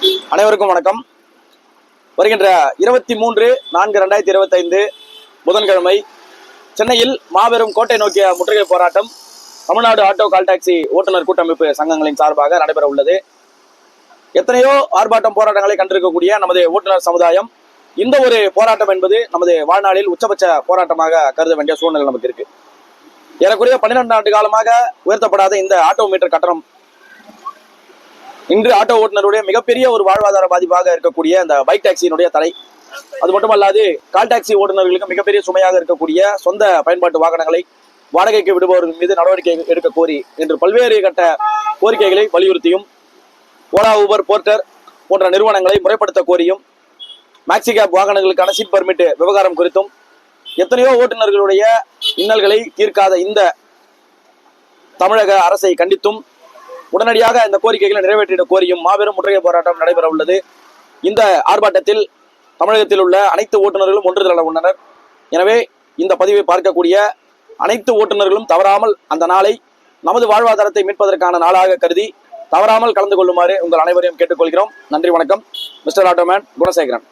அனைவருக்கும் வணக்கம். வருகின்ற 23/4/2025 புதன்கிழமை சென்னையில் மாபெரும் கோட்டை நோக்கிய முற்றுகை போராட்டம் தமிழ்நாடு ஆட்டோ கால் டாக்ஸி ஓட்டுநர் கூட்டமைப்பு சங்கங்களின் சார்பாக நடைபெற உள்ளது. எத்தனையோ ஆர்ப்பாட்டம் போராட்டங்களை கண்டிருக்கக்கூடிய நமது ஓட்டுநர் சமுதாயம் இந்த ஒரு போராட்டம் என்பது நமது வாழ்நாளில் உச்சபட்ச போராட்டமாக கருத வேண்டிய சூழ்நிலை நமக்கு இருக்கு. ஏறக்குறைய 12 ஆண்டு காலமாக உயர்த்தப்படாத இந்த ஆட்டோ மீட்டர் கட்டணம் இன்று ஆட்டோ ஓட்டுநருடைய மிகப்பெரிய ஒரு வாழ்வாதார பாதிப்பாக இருக்கக்கூடிய அந்த பைக் டாக்ஸியினுடைய தடை, அது மட்டுமல்லாது கால் டாக்ஸி ஓட்டுநர்களுக்கு மிகப்பெரிய சுமையாக இருக்கக்கூடிய சொந்த பயன்பாட்டு வாகனங்களை வாடகைக்கு விடுபவர்கள் மீது நடவடிக்கை எடுக்க கோரி இன்று பல்வேறு கட்ட கோரிக்கைகளை வலியுறுத்தியும், ஓலா ஊபர் போர்ட்டர் போன்ற நிறுவனங்களை முறைப்படுத்த கோரியும், மேக்ஸி கேப் வாகனங்களுக்கான சீட் பர்மிட் விவகாரம் குறித்தும் எத்தனையோ ஓட்டுநர்களுடைய இன்னல்களை தீர்க்காத இந்த தமிழக அரசை கண்டித்தும் உடனடியாக இந்த கோரிக்கைகளை நிறைவேற்றிட கோரியும் மாபெரும் முற்றுகை போராட்டம் நடைபெற உள்ளது. இந்த ஆர்ப்பாட்டத்தில் தமிழகத்தில் உள்ள அனைத்து ஓட்டுநர்களும் ஒன்று திரள உள்ளனர். எனவே இந்த பதிவை பார்க்கக்கூடிய அனைத்து ஓட்டுநர்களும் தவறாமல் அந்த நாளை நமது வாழ்வாதாரத்தை மீட்பதற்கான நாளாக கருதி தவறாமல் கலந்து கொள்ளுமாறு உங்கள் அனைவரையும் கேட்டுக்கொள்கிறோம். நன்றி, வணக்கம். Mister auto man Gunasekaran.